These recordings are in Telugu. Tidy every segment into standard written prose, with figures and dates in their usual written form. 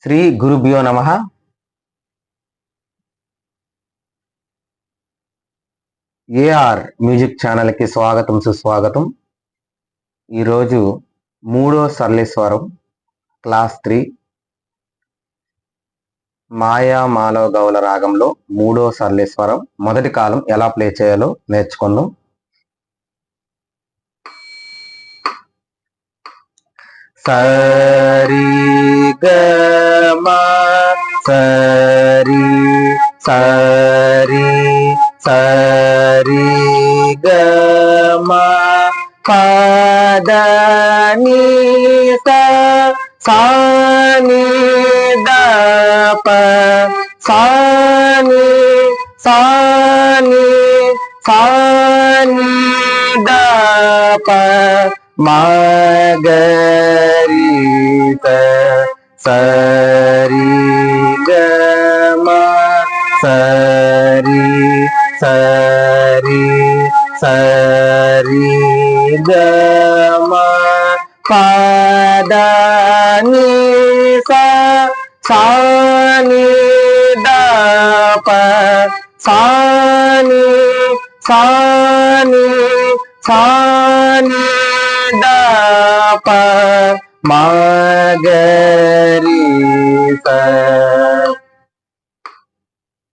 శ్రీ గురుభ్యో నమః. ఏఆర్ మ్యూజిక్ ఛానల్కి స్వాగతం, సుస్వాగతం. ఈరోజు మూడో సరళీస్వరం క్లాస్ 3 మాయా మాలవ గౌల రాగంలో మూడో సరళీస్వరం మొదటి కాలం ఎలా ప్లే చేయాలో నేర్చుకుందాం. సరి గమ సరి సరి సరి గమ పద ని సా ని ద ప సా ని సా ని సా ని ద ప మగరిత సరి గమ సరి సరి సరి గమ పద ని సా ని ద ప సా ని సా ని సా ని ద ప మగరిత.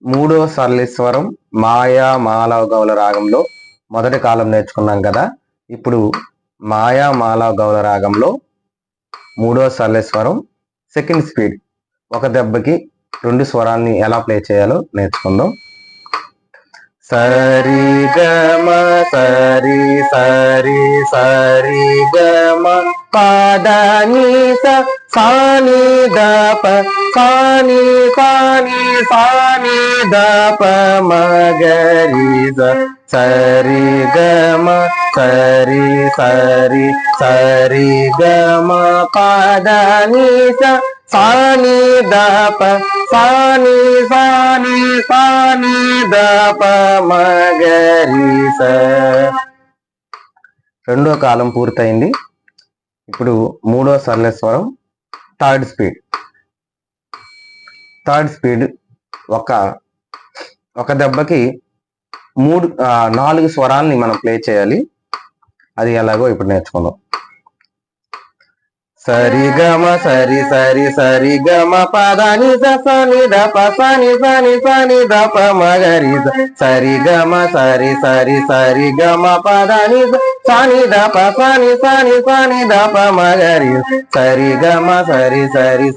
మూడో సరళీస్వరం మాయా మాలవ గౌల రాగంలో మొదటి కాలం నేర్చుకున్నాం కదా. ఇప్పుడు మాయా మాలవ గౌల రాగంలో మూడో సరళీస్వరం సెకండ్ స్పీడ్, ఒక దెబ్బకి రెండు స్వరాన్ని ఎలా ప్లే చేయాలో నేర్చుకుందాం. సరి గమ సరి సరి సరి గమ పద ని సా ని ద ప సా ని సా ని సా ని ద ప మగరిజ సరి గమ సరి సరి సరి గమ పద ని సా ని ద ప సా ని సా ని సా ని ద ప మగరిస. రెండో కాలం పూర్తయింది. ఇప్పుడు మూడో సరళీస్వరం థర్డ్ స్పీడ్. థర్డ్ స్పీడ్ ఒక దెబ్బకి 4 స్వరాల్ని మనం ప్లే చేయాలి. అది ఎలాగో ఇప్పుడు నేర్చుకుందాం. సరి గమ సరి సరి సరి గమ పద ని సా ని ద ప సా ని సా ని సా ని ద ప మగరి సరి గమ సరి సరి సరి గమ పద ని సా ని ద ప సా ని సా ని సా ని ద ప మగరి సరి గమ సరి సరి